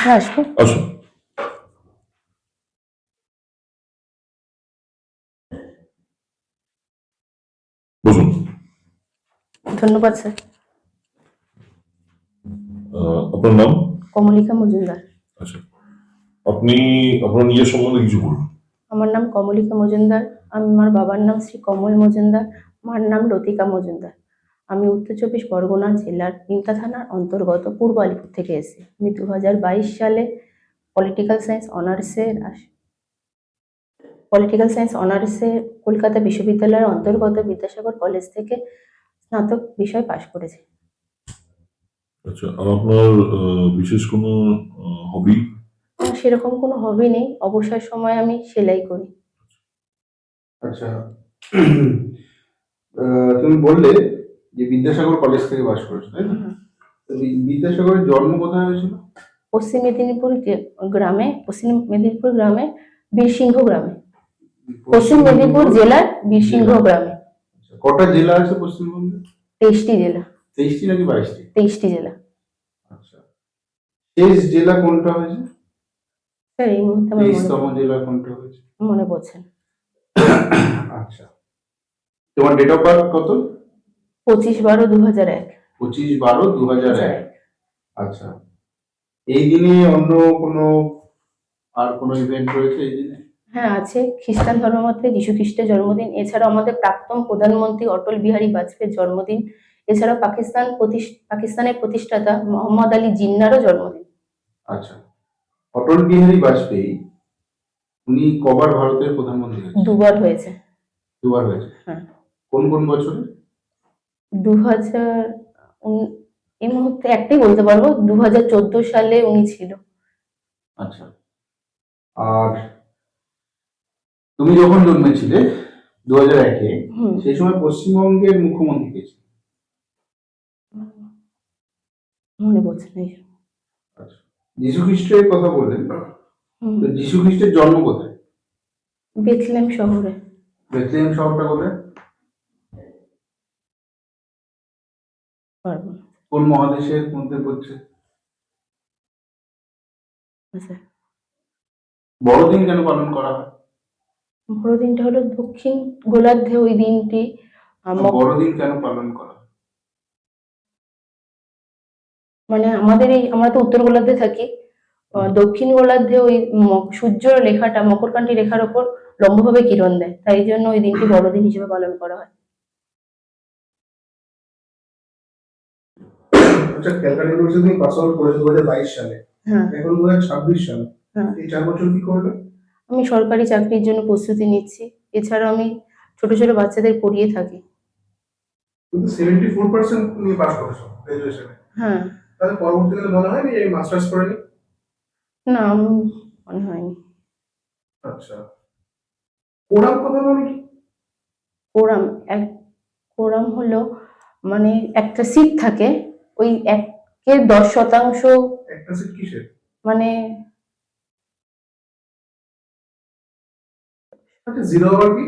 আসবো। আসুন। বসুন। ধন্যবাদ স্যার। আপনার নাম? কমলিকা মজুমদার। আচ্ছা, আপনি আপনার নিজের সম্বন্ধে কিছু বলুন। আমার নাম কমলিকা মজুমদার। আমার বাবার নাম শ্রী কমল মজুমদার, মার নাম লতিকা মজুমদার। আমি উত্তর চব্বিশ পরগনা জেলার নিমতা থানার অন্তর্গত পূর্ব আলিপুর থেকে এসেছি। আমি 2022 সালে পলিটিক্যাল সায়েন্স অনার্সে কলকাতা বিশ্ববিদ্যালয়ের অন্তর্গত বিদ্যাসাগর কলেজ থেকে স্নাতক বিষয় পাশ করেছি। আচ্ছা, আর আপনার বিশেষ কোনো হবি? আমার সেরকম কোনো হবি নেই, অবসর সময় আমি সেলাই করি। আচ্ছা, তুমি বললে যে বিদ্যাসাগর কলেজ থেকে পাশ করেছো, তাই না? তো এই বিদ্যাসাগরের জন্ম কোথায় হয়েছিল? পশ্চিম মেদিনীপুর গ্রামে বীরসিংহ গ্রামে, পশ্চিম মেদিনীপুর জেলার বীরসিংহ গ্রামে। আচ্ছা, কটা জেলা আছে পশ্চিমবঙ্গে? 23টি জেলা। 23টি নাকি 22টি? 23টি জেলা। আচ্ছা, শেষ জেলা কোনটা হয়েছে? স্যার এই মুহূর্তে আমার 23তম জেলা কোনটা হয়েছে? মনে পড়ছে না। আচ্ছা, তোমার ডেট অফ বার্থ কত? 25/12/2001। 25/12/2001। আচ্ছা, এই দিনে অন্য কোনো আর কোনো ইভেন্ট রয়েছে এই দিনে? হ্যাঁ আছে, খ্রিস্টান ধর্মমতে যীশু খ্রিস্টের জন্মদিন, এছাড়াও আমাদের প্রাক্তন প্রধানমন্ত্রী অটল বিহারী বাজপেয়ীর জন্মদিন, এছাড়াও পাকিস্তানের প্রতিষ্ঠাতা মোহাম্মদ আলী জিন্নারও জন্মদিন। আচ্ছা, অটল বিহারী বাজপেয়ী উনি কবার ভারতের প্রধানমন্ত্রী হয়েছেন? দুবার হয়েছে। দুবার হয়েছে। হ্যাঁ। কোন কোন বছরে? 2000 এই মুহূর্তে একটাই বলতে পারবো, 2014 সালে উনি ছিল। আচ্ছা, আর তুমি যখন জন্মেছিলে 2001-এ, সেই সময় পশ্চিমবঙ্গের মুখ্যমন্ত্রী কে ছিলেন? মনে পড়ছে না। আচ্ছা, যীশু খ্রিস্টের কথা বললেন, তো যীশু খ্রিস্টের জন্ম কোথায়? বেথলেহেম শহরে। বেথলেহেম শহরটা কোথায়? পারবো না। কোন মহাদেশের মধ্যে পড়ছে? আচ্ছা, বড়দিন কেন পালন করা হয়? বড়দিনটা হলো দক্ষিণ গোলার্ধে ওই দিনটি বড়দিন কেন পালন করা হয়? মানে আমরা তো উত্তর গোলার্ধে থাকি, দক্ষিণ গোলার্ধে ওই সূর্য রেখাটা মকরকান্তি রেখার ওপর লম্বভাবে কিরণ দেয়, তাই জন্য ওই দিনটি বড়দিন হিসেবে পালন করা হয়। আচ্ছা, ক্যালকাটা ইউনিভার্সিটি পাস আউট করে 2022 সালে। হ্যাঁ। এখন 2026 সাল। হ্যাঁ। এই 4 বছর কি করবে? আমি সরকারি চাকরির জন্য প্রস্তুতি নিচ্ছি, এছাড়াও আমি ছোট ছোট বাচ্চাদের পড়িয়ে থাকি। কিন্তু 74% নিয়ে পাস করেছো গ্রাজুয়েশনে। হ্যাঁ। তাহলে পরবর্তীকালে মনে হয়নি এই মাস্টার্স করে নি? না, মনে হয়নি। আচ্ছা, কোরাম কথা মানে কি? কোরাম কোরাম হলো মানে একটা সিট থাকে, ওই 1/10%। একটা সিট কিসের? মানে আচ্ছা, জিরো আওয়ার কি?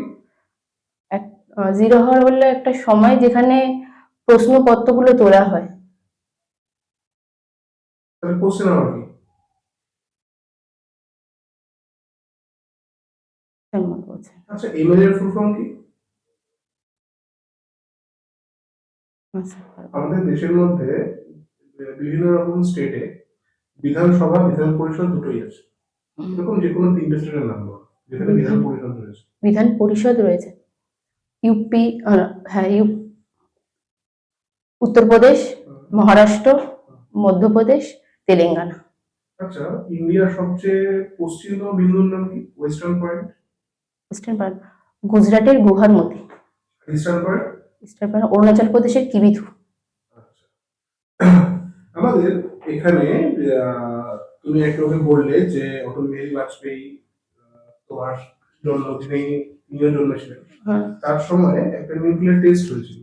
জিরো হাওয়ার হলো একটা সময় যেখানে প্রশ্নপত্রগুলো তোলা হয়। তাহলে কোশ্চেন আওয়ার কি? কেমন বলছে? আচ্ছা, এমএলএ এর ফুল ফর্ম কি? আচ্ছা, আমাদের দেশের মধ্যে বিভিন্ন রকম স্টেটে বিধানসভা বিধান পরিষদ দুটোই আছে, এরকম যে কোনো তিনটে স্টেটের নাম বলো যেখানে বিধান পরিষদ রয়েছে। বিধান পরিষদ রয়েছে ইউপি, হ্যাঁ উত্তরপ্রদেশ, মহারাষ্ট্র, মধ্যপ্রদেশ, তেলেঙ্গানা। আচ্ছা, ইন্ডিয়ার সবচেয়ে পশ্চিমতম বিন্দুর নাম কি? Western point. ওয়েস্টার্ন পার্ট গুজরাটের Guharmoti. Eastern point? Eastern part Arunachal প্রদেশের কিবিথু। আচ্ছা, আমাদের এখানে তুমি একটু আগে বললে যে অটল বিহারী বাজপেয়ী তোমার জন্মদিনে তিনিও জন্মেছিলেন। তার সময় একটা নিউক্লিয়ার টেস্ট হয়েছিল,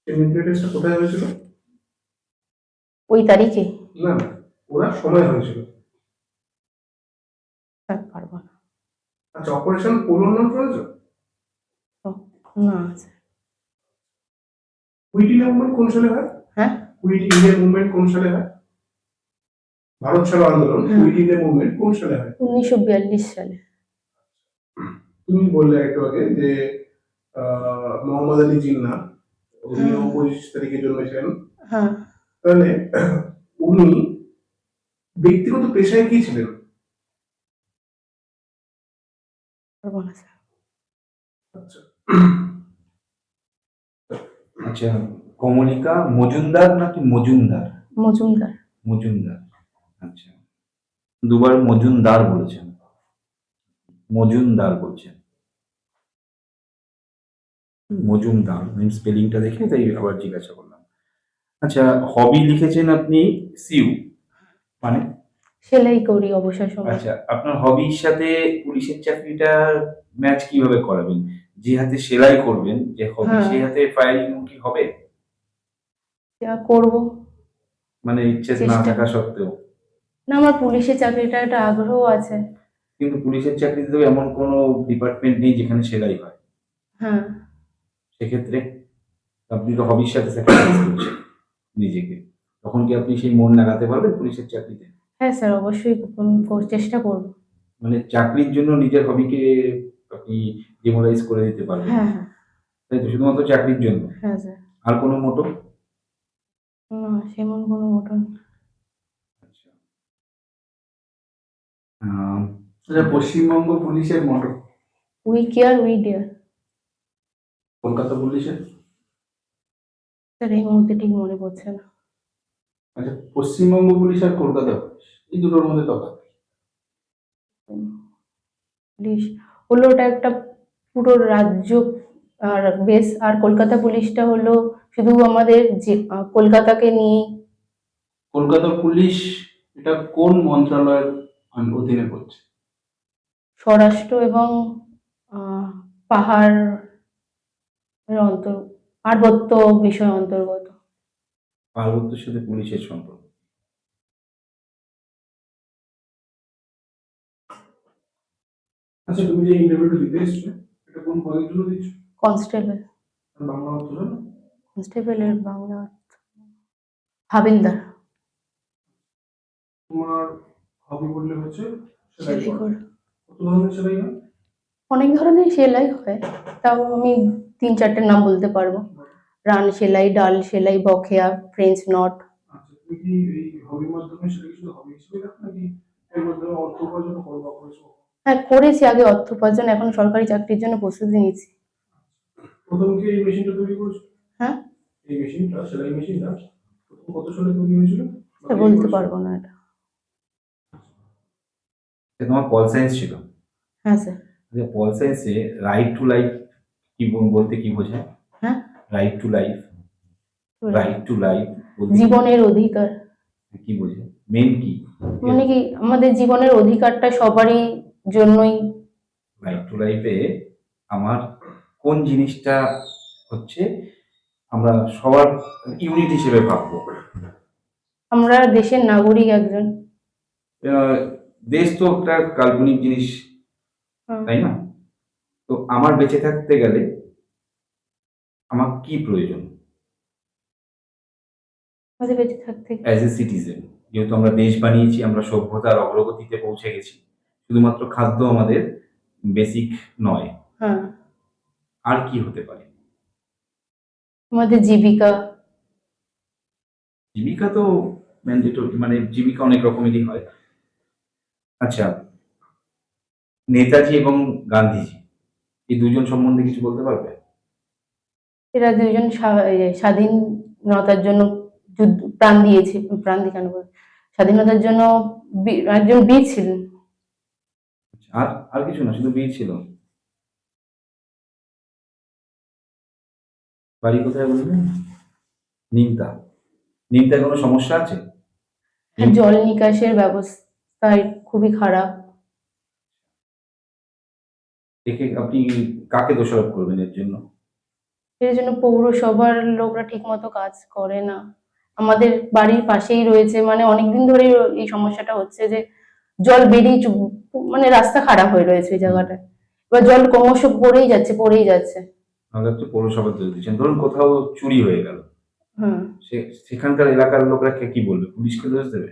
সেই নিউক্লিয়ার টেস্টটা কোথায় হয়েছিল? ওই তারিখে? না না, ওনার সময় হয়েছিল। পারবো না। আচ্ছা, অপারেশন পোলোর নাম শুনেছো? না। কুইট ইন্ডিয়া মুভমেন্ট কোন সালে হয়? হ্যাঁ, কুইট ইন্ডিয়া মুভমেন্ট কোন সালে হয়? ভারত ছাড়ো আন্দোলন হ্যাঁ। কুইট ইন্ডিয়া মুভমেন্ট কোন সালে হয়? 1942 সালে। তুমি বললে একটু আগে যে মোহাম্মদ আলী জিন্নাহ উনিও হ্যাঁ। 25 তারিখে জন্মেছিলেন। হ্যাঁ। তাহলে উনি ব্যক্তিগত পেশায় কি ছিলেন? পারবো না স্যার। আচ্ছা, আচ্ছা, কমলিকা মজুমদার নাকি মজুমদার? মজুমদার। মজুমদার। আচ্ছা, দুবার মজুমদার বলেছেন, মজুমদার বলছেন। মজুমদার আমি স্পেলিংটা দেখে তাই আবার জিজ্ঞাসা করলাম। আচ্ছা, হবি লিখেছেন আপনি সিউ, মানে সেলাই করি অবসর সময়। আচ্ছা, আপনার হবির সাথে পুলিশের চাকরিটার ম্যাচ কিভাবে করাবেন? যে হাতে সেলাই করবেন, যে হবি, হ্যাঁ। সেই হাতে ফায়ারিং কি হবে? যা করবো। মানে ইচ্ছে না চেষ্টা। থাকা সত্ত্বেও? না, আমার পুলিশের চাকরিটা একটা আগ্রহ আছে। কিন্তু পুলিশের চাকরিতে তো এমন কোনো ডিপার্টমেন্ট নেই যেখানে সেলাই হয়। হ্যাঁ। সেক্ষেত্রে আপনি তো হবির সাথে স্যাক্রিফাইস করছেন নিজেকে, তখন কি আপনি সেই মন লাগাতে পারবেন পুলিশের চাকরিতে? হ্যাঁ স্যার, অবশ্যই চেষ্টা করবো। মানে চাকরির জন্য নিজের হবিকে আপনি ডিমোরাইজ করে দিতে পারবেন না, হ্যাঁ, হ্যাঁ। তাই তো? শুধুমাত্র চাকরির জন্য? হ্যাঁ স্যার। আর কোনো মোটো? না, সেমন কোনো মোটর নেই। আচ্ছা, আম, আচ্ছা, পশ্চিমবঙ্গ পুলিশের motto, we care we dare. Kolkata পুলিশের? স্যার এই মুহূর্তে ঠিক মনে পড়ছে না। আচ্ছা, পশ্চিমবঙ্গ পুলিশ আর কলকাতা পুলিশ এই দুটোর মধ্যে তফাৎ কি? পুলিশ হলো ওটা একটা পুরো রাজ্য আর বেশ, আর কলকাতা পুলিশটা হলো শুধু আমাদের যে কলকাতাকে নিয়ে। কলকাতা পুলিশ এটা কোন মন্ত্রণালয়ের অধীনে পড়ছে? স্বরাষ্ট্র এবং পাহাড় এর পার্বত্য বিষয় অন্তর্গত। পার্বত্যের সাথে পুলিশের সম্পর্ক? আচ্ছা, তুমি যে ইন্টারভিউটা দিতে এসছো এটা কোন পদের জন্য দিচ্ছ? কনস্টেবল। আর বাংলা অর্থ জানো? কনস্টেবলের বাংলা অর্থ হাবিলদার। তোমার হবি বললে হচ্ছে সেলাই সেলাই করা। করা। কত ধরনের সেলাই হয়? অনেক ধরনের সেলাই হয়, তাও আমি 3-4টে নাম বলতে পারবো। রান সেলাই, ডাল সেলাই, বকেয়া, ফ্রেঞ্চ নট। আচ্ছা, তুমি কি এই হবির মাধ্যমে সেটা শুধু হবি হিসেবে রাখো নাকি এর মাধ্যমে অর্থ উপার্জন করো বা করেছো? হ্যাঁ, করেছি আগে অর্থ উপার্জন, এখন সরকারি চাকরির জন্য প্রস্তুতি নিচ্ছি। প্রথম কি এই মেশিনটা তৈরি করেছো? হ্যাঁ। এই মেশিনটা, সেলাই মেশিনটা প্রথম কত সালে তৈরি হয়েছিল বা স্যার তৈরি বলতে করেছো? পারবো না এটা। তোমার পল সায়েন্স ছিল? হ্যাঁ স্যার। আচ্ছা, পল সায়েন্সে রাইট টু লাইফ কি বলতে কি বোঝায়? হ্যাঁ। Right to life, right to life বলতে জীবনের অধিকার। কি বোঝায়? মেন কি? মানে কি আমাদের জীবনের অধিকারটা সবারই জন্যই। রাইট টু লাইফে আমার কোন জিনিসটা হচ্ছে আমরা সবার ইউনিট হিসেবে ভাববো? আমরা দেশের নাগরিক একজন। আহ, দেশ তো একটা কাল্পনিক জিনিস, হুম। তাই না? তো আমার বেঁচে থাকতে গেলে আমার কি প্রয়োজন আমাদের বেঁচে থাকতে। As a citizen? যেহেতু আমরা দেশ বানিয়েছি, আমরা সভ্যতার অগ্রগতিতে পৌঁছে গেছি, শুধুমাত্র খাদ্য আমাদের বেসিক নয়, হ্যাঁ। আর কি হতে পারে? আমাদের জীবিকা। জীবিকা তো ম্যান্ডেটরি, মানে জীবিকা অনেক রকমেরই হয়। আচ্ছা, নেতাজি এবং গান্ধীজি এই দুজন সম্বন্ধে কিছু বলতে পারবে? এরা দুজন স্বাধীনতার জন্য প্রাণ দিয়েছে। প্রাণ দিয়ে কেন বলবো? স্বাধীনতার জন্য একজন বীর ছিলেন। আচ্ছা, আর আর কিছু না, শুধু বীর ছিল? বাড়ি কোথায় বললেন? নিমতা। নিমতায় কোনো সমস্যা আছে? আর জল নিকাশের ব্যবস্থা খুবই খারাপ। একে আপনি কাকে দোষারোপ করবেন এর জন্য? এর জন্য পৌরসভার লোকরা ঠিক মতো কাজ করে না। আমাদের বাড়ির পাশেই রয়েছে, মানে অনেকদিন ধরে এই সমস্যাটা হচ্ছে যে জল বেরিয়ে মানে রাস্তা খারাপ হয়ে রয়েছে ওই জায়গাটায়। এবার জল ক্রমশ পড়েই যাচ্ছে পড়েই যাচ্ছে। তাহলে আপনি পৌরসভার দোষ দিচ্ছেন। ধরুন কোথাও চুরি হয়ে গেল, হুম। সেখানকার এলাকার লোকরা কি বলবে? পুলিশকে দোষ দেবে?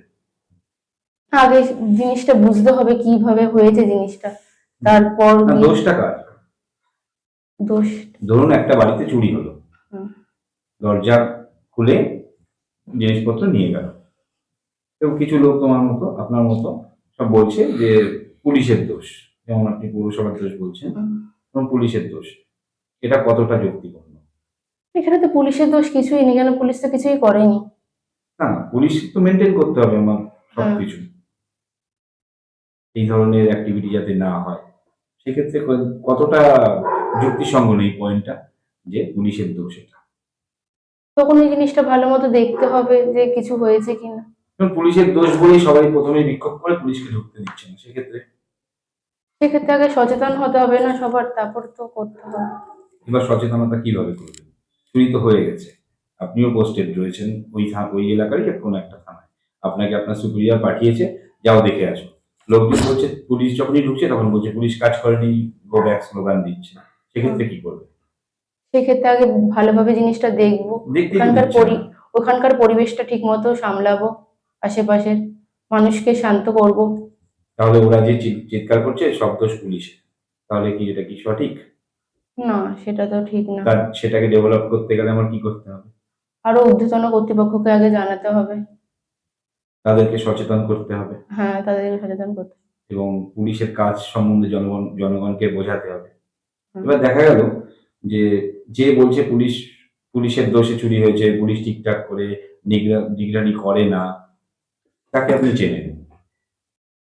আগে জিনিসটা বুঝতে হবে কিভাবে হয়েছে জিনিসটা, তারপর না, গিয়ে দোষটা কার? দোষ। ধরুন একটা বাড়িতে চুরি হলো, হুম, দরজা খুলে জিনিসপত্র নিয়ে গেল, এবং কিছু লোক তোমার মতো আপনার মতো সব বলছে যে পুলিশের দোষ, যেমন আপনি পৌরসভার দোষ বলছেন, হুম। এবং পুলিশের দোষ, এটা কতটা যুক্তিপূর্ণ? এখানে তো পুলিশের দোষ কিছুই নেই, কেন পুলিশ তো কিছুই করেনি। না না, পুলিশ তো মেনটেন করতে হবে আমার হ্যাঁ, সবকিছু, এই ধরনের অ্যাক্টিভিটি যাতে না হয়। সেক্ষেত্রে কতটা যুক্তিসঙ্গত এই পয়েন্টটা যে পুলিশের দোষ এটা? তখন এই জিনিসটা ভালো মতো দেখতে হবে যে কিছু হয়েছে কিনা। কারণ পুলিশের দোষ বলেই সবাই প্রথমে বিক্ষোভ করে পুলিশকে ঢুকতে দিচ্ছে না, সেক্ষেত্রে সেক্ষেত্রে আগে সচেতন হতে হবে না সবার, তারপর তো করতে হবে। এবার সচেতনতা কিভাবে করবেন? চুরি তো হয়ে গেছে, আপনিও পোস্টেড রয়েছেন ওই ওই এলাকারই কোনো একটা থানায়, আপনাকে আপনার সুপিরিয়র পাঠিয়েছে, যাও দেখে আসো। লোকজন বলছে, পুলিশ যখনই ঢুকছে তখন বলছে পুলিশ কাজ করেনি, গো ব্যাক স্লোগান দিচ্ছে, হুম। সেক্ষেত্রে কি করবে? সেক্ষেত্রে আগে ভালোভাবে জিনিসটা দেখবো, দেখতেই তো ওখানকার দিচ্ছে না। ওখানকার পরিবেশটা ঠিক মতো সামলাবো, আশেপাশের মানুষকে শান্ত করব। তাহলে ওরা যে চিৎকার করছে সব দোষ পুলিশের, তাহলে কি এটা কি সঠিক? না, সেটা তো ঠিক না। তার সেটাকে ডেভেলপ করতে গেলে আমার কি করতে হবে? আরো ঊর্ধ্বতন কর্তৃপক্ষকে আগে জানাতে হবে। তাদেরকে সচেতন করতে হবে, হ্যাঁ, তাদেরকে সচেতন করতে হবে। এবং পুলিশের কাজ সম্বন্ধে জনগণকে বোঝাতে হবে। হুম। এবার দেখা গেল যে যে বলছে পুলিশের দোষে চুরি হয়েছে, পুলিশ ঠিকঠাক করে নিগরানি করে না, তাকে আপনি চেনেন,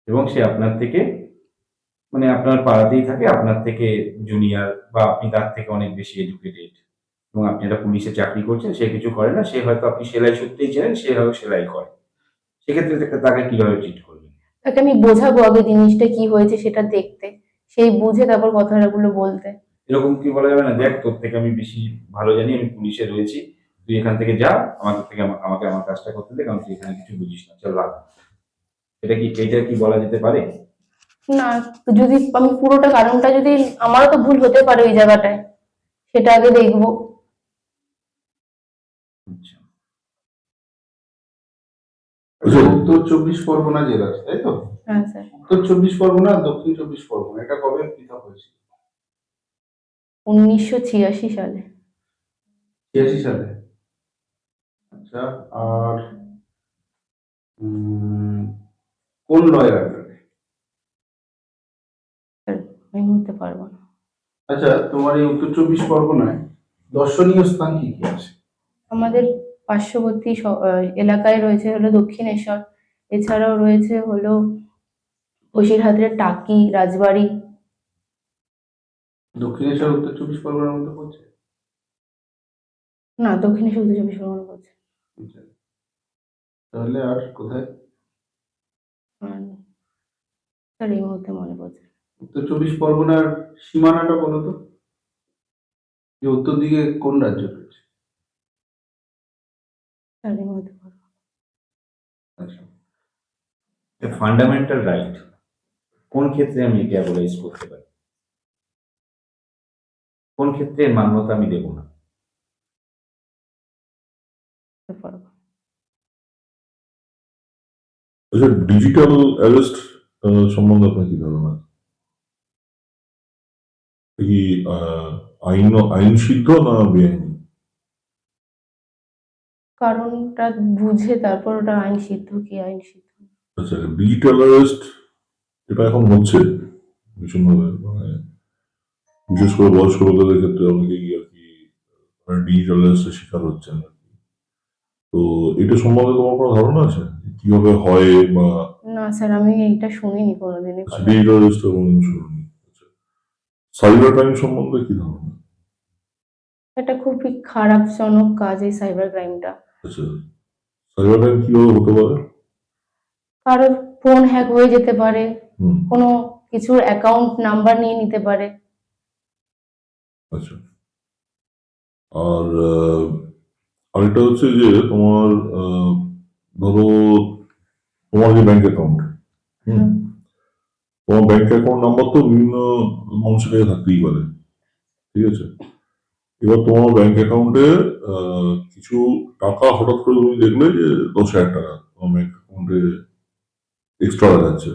এবং সে আপনার থেকে, মানে আপনার পাড়াতেই থাকে, আপনার থেকে জুনিয়র, বা আপনি তার থেকে অনেক বেশি এডুকেটেড, এবং আপনি একটা পুলিশে চাকরি করছেন, সে কিছু করে না, সে হয়তো আপনি সেলাই সূত্রেই চেনেন, সে হয়তো সেলাই করে, সেক্ষেত্রে তাকে কিভাবে ট্রিট করবেন? তাকে আমি বোঝাবো আগে জিনিসটা কি হয়েছে সেটা দেখতে, সেই বুঝে তারপর কথাগুলো বলতে। এরকম কি বলা যাবে না, দেখ তোর থেকে আমি বেশি ভালো জানি, আমি পুলিশে রয়েছি, তুই এখান থেকে যা, আমাকে আমার কাজটা করতে দে, কারণ তুই এখানে কিছু বুঝিস না, চল লাগ। এটা কি বলা যেতে পারে? না, তো যদি আমি পুরোটা কারণটা যদি, আমারও তো ভুল হতে পারে ওই জায়গাটায়, সেটা আগে দেখবো। আচ্ছা। আচ্ছা, উত্তর চব্বিশ পরগনা জেলা, তাই তো? হ্যাঁ স্যার। উত্তর চব্বিশ পরগনা আর দক্ষিণ চব্বিশ পরগনা এটা কবে পৃথক হয়েছিল? 1986 সালে। 86 সালে। আচ্ছা, আর উম, কোন লয়ের আন্ডারে? স্যার, আমি বলতে পারবো না। আচ্ছা, তোমার এই উত্তর চব্বিশ পরগনায় দর্শনীয় স্থান কি কি আছে? আমাদের পার্শ্ববর্তী এলাকায় রয়েছে হলো দক্ষিণেশ্বর, এছাড়াও রয়েছে হলো বসিরহাটের টাকি, রাজবাড়ি। দক্ষিণেশ্বর উত্তর চব্বিশ পরগনার মধ্যে পড়ছে? না, দক্ষিণেশ্বর 24 পরগনা পড়ছে। আচ্ছা, তাহলে আর কোথায়? আর স্যার এই মুহূর্তে মনে পড়ছে না। উত্তর চব্বিশ পরগনার সীমানাটা বলো তো, যে উত্তর দিকে কোন রাজ্য রয়েছে? স্যার এই মুহূর্তে পারবো না। আচ্ছা, ফান্ডামেন্টাল রাইট কোন ক্ষেত্রে আমি একে অ্যাবলাইজ করতে পারি, কোন ক্ষেত্রে এর মান্যতা আমি দেব না? স্যার, পারবো না। আচ্ছা, ডিজিটাল অ্যারেস্ট সম্বন্ধে আপনার কি ধারণা? কি আইন সিদ্ধ না বেআইনি? কারণটা বুঝে তারপর ওটা আইন সিদ্ধ কি আইন সিদ্ধ না। আচ্ছা, ডিজিটাল অ্যারেস্ট যেটা এখন হচ্ছে ভীষণভাবে, মানে বিশেষ করে বয়স্ক লোকেদের ক্ষেত্রে অনেকেই আর কি ডিজিটাল অ্যারেস্টের শিকার হচ্ছেন আর কি। তো এটা সম্বন্ধে তোমার কোনো ধারণা আছে কিভাবে হয় বা? না স্যার, আমি এইটা শুনিনি কোনোদিনই আচ্ছা, কথা। ডিজিটাল অ্যারেস্ট শুনুনি। আচ্ছা, সাইবার ক্রাইম সম্বন্ধে কি ধারণা? এটা খুবই খারাপজনক কাজ এই সাইবার ক্রাইমটা। আচ্ছা, সাইবার ক্রাইম কিভাবে হতে পারে? কারোর ফোন হ্যাক হয়ে যেতে পারে, হুম। কোনো কিছুর অ্যাকাউন্ট নাম্বার নিয়ে নিতে পারে। আচ্ছা, আর আরেকটা হচ্ছে যে তোমার ধরো তোমার যে ব্যাংক অ্যাকাউন্ট, হুম, হ্যাঁ, তোমার ব্যাংক অ্যাকাউন্ট নাম্বার তো বিভিন্ন মানুষের কাছে থাকতেই পারে, ঠিক আছে? এবার তোমার ব্যাংক অ্যাকাউন্টে কিছু টাকা হঠাৎ করে তুমি দেখলে যে 10,000 টাকা তোমার ব্যাংক অ্যাকাউন্টে এক্সট্রা দেখাচ্ছে।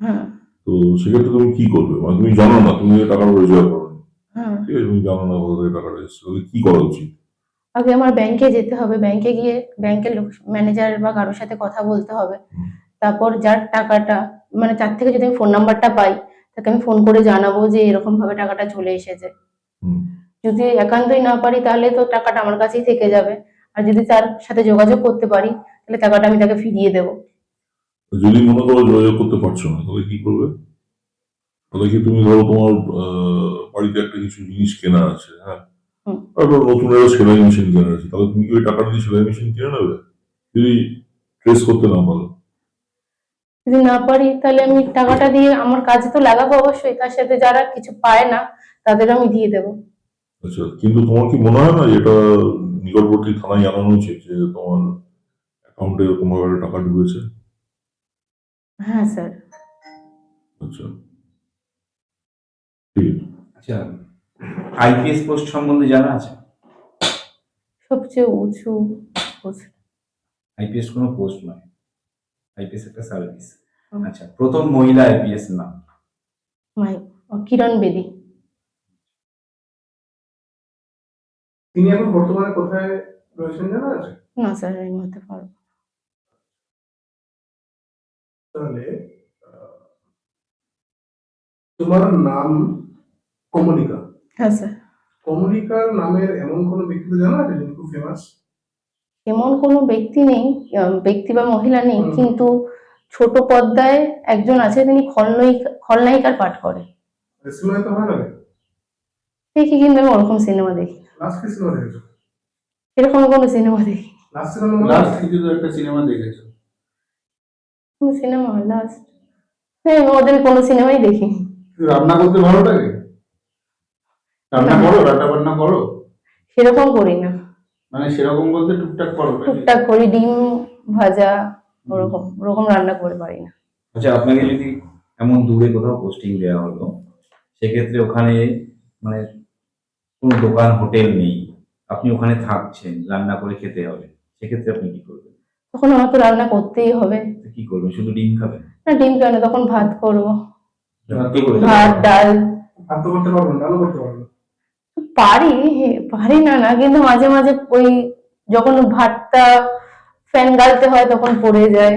হ্যাঁ তো সেক্ষেত্রে তুমি কি করবে? মানে তুমি জানো না, তুমি এই টাকাটা রোজগার করো, হ্যাঁ। ঠিক আছে, তুমি জানো না কোথা থেকে টাকাটা এসছে, তাহলে কি করা উচিত? আগে আমার ব্যাংকে যেতে হবে, ব্যাংকে গিয়ে ব্যাংকের লোক ম্যানেজার বা কারোর সাথে কথা বলতে হবে। হুম। তারপর যার টাকাটা, মানে যার থেকে যদি আমি ফোন নাম্বারটা পাই, তাকে আমি ফোন করে জানাবো যে এরকম ভাবে টাকাটা চলে এসেছে। হুম। যদি একান্তই না পারি তাহলে তো টাকাটা আমার কাছেই থেকে যাবে, আর যদি তার সাথে যোগাযোগ করতে পারি তাহলে টাকাটা আমি তাকে ফিরিয়ে দেবো। যদি মনে করো যোগাযোগ করতে পারছো না, তাহলে কি করবে? তাহলে কি তুমি ধরো তোমার বাড়িতে একটা কিছু জিনিস কেনার আছে, হ্যাঁ, হুম। আর ধরো নতুন একটা সেলাই মেশিন কেনার আছে, তাহলে তুমি কি ওই টাকা দিয়ে সেলাই মেশিন কিনে নেবে যদি ট্রেস করতে না পারো? যদি না পারি তাহলে আমি টাকাটা দিয়ে আমার কাজে তো লাগাবো অবশ্যই, তার সাথে যারা কিছু পায় না তাদের আমি দিয়ে দেবো। আচ্ছা, কিন্তু তোমার কি মনে হয় না যে এটা নিকটবর্তী থানায় জানানো উচিত যে তোমার অ্যাকাউন্টে এরকম ভাবে টাকা ঢুকেছে? হ্যাঁ স্যার। আচ্ছা, ঠিক আছে। আচ্ছা, আইপিএস পোস্ট সম্বন্ধে জানা আছে? সবচেয়ে উঁচু post। আইপিএস কোনো পোস্ট নয়, আইপিএস একটা সার্ভিস। হুম। আচ্ছা, প্রথম মহিলা আইপিএস নাম? মাই কিরণ বেদি। তিনি এখন বর্তমানে কোথায় রয়েছেন জানা আছে? না স্যার এই মুহূর্তে পারবো না। তাহলে আহ, তোমার নাম কমলিকা। হ্যাঁ স্যার। কমলিকার নামের এমন কোনো ব্যক্তি তো জানা আছে যিনি খুব ফেমাস? এমন কোনো ব্যক্তি নেই, ব্যক্তি বা মহিলা নেই, হুম। কিন্তু ছোট পর্দায় একজন আছে, তিনি খলনায়িকার পাঠ করে। সিনেমায় তো ভালো লাগে। দেখি, কিন্তু আমি ওরকম সিনেমা দেখি না। লাস্ট কি সিনেমা দেখেছো? এরকম কোনো সিনেমা দেখি না। লাস্ট সিনেমা মনে লাস্ট আছে? কিছু তো একটা সিনেমা দেখেছো? কোন সিনেমা লাস্ট? হ্যাঁ, আমি ওদের কোনো সিনেমাই দেখিনি। রান্না করতে ভালো লাগে? রান্না না। করো, রান্না বান্না করো? সেরকম করি না, মানে সেরকম বলতে টুকটাক করো নাকি? টুকটাক করি, ডিম ভাজা ওরকম ওরকম রান্না করে পারি না। আচ্ছা, আপনাকে যদি এমন দূরে কোথাও পোস্টিং দেওয়া হলো, সেক্ষেত্রে ওখানে মানে কোনো দোকান হোটেল নেই, আপনি ওখানে থাকছেন, রান্না করে খেতে হবে, সেক্ষেত্রে আপনি কি করবেন? তখন আমার তো রান্না করতেই হবে। তো কি করবেন, শুধু ডিম খাবেন? না, ডিম কেন, তখন ভাত করবো, কি করে? ভাত ডাল। ভাত তো করতে পারবো না, ডালও করতে পারবো না। পারি, পারি না না, কিন্তু মাঝে মাঝে ওই যখন ভাতটা ফ্যান গালতে হয় তখন পড়ে যায়।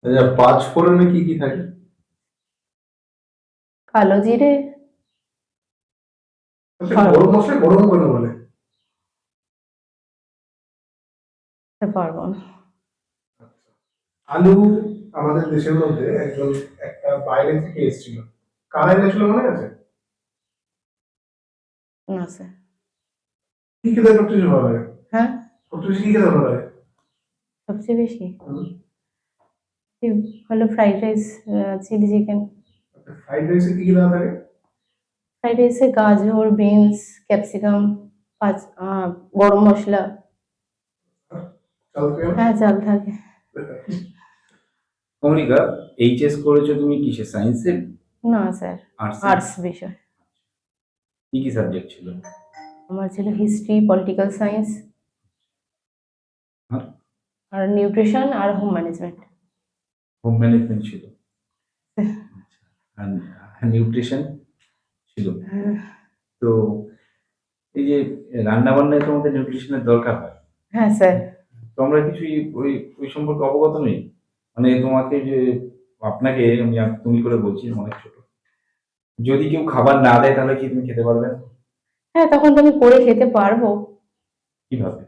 আচ্ছা, পাঁচ ফোড়নে কি কি থাকে? কালো জিরে। আচ্ছা, গরম মশলা গরম করে বলে। পারবো না। আলু আমাদের দেশের মধ্যে একজন একটা বাইরে থেকে এসেছিল, কারা এনেছিল মনে আছে? না স্যার। কি খেতে সবচেয়ে বেশি ভালো লাগে? হ্যাঁ, সবচেয়ে বেশি কি খেতে ভালো লাগে? সবচেয়ে বেশি হুম। ভালো fried rice, chilli chicken. Fried রাইসে কি কি দেওয়া থাকে? ফ্রাইড রাইসে গাজর, বিনস, ক্যাপসিকাম, গরম মশলা। চাল পেঁয়াজ? হ্যাঁ, চাল থাকে। কমলিকা, এইচএস করেছো তুমি কিসে, সায়েন্সে? না স্যার, আর্টস? আর্টস বিষয়। কি কি সাবজেক্ট ছিল? আমার ছিল হিস্ট্রি, পলিটিক্যাল সায়েন্স, আর আর নিউট্রিশন আর হোম ম্যানেজমেন্ট। হোম ম্যানেজমেন্ট ছিল, আর নিউট্রিশন ছিল। তো এই যে রান্না বান্নায় তোমাদের নিউট্রিশনের দরকার হয়, হ্যাঁ স্যার। তো আমরা কিছুই ওই ওই সম্পর্কে অবগত নেই। মানে তোমাকে যে, আপনাকে আমি তুমি করে বলছি, অনেক ছোট, যদি কেউ খাবার না দেয় তাহলে কি তুমি খেতে পারবে না? হ্যাঁ, তখন তো আমি করে খেতে পারবো। কিভাবে?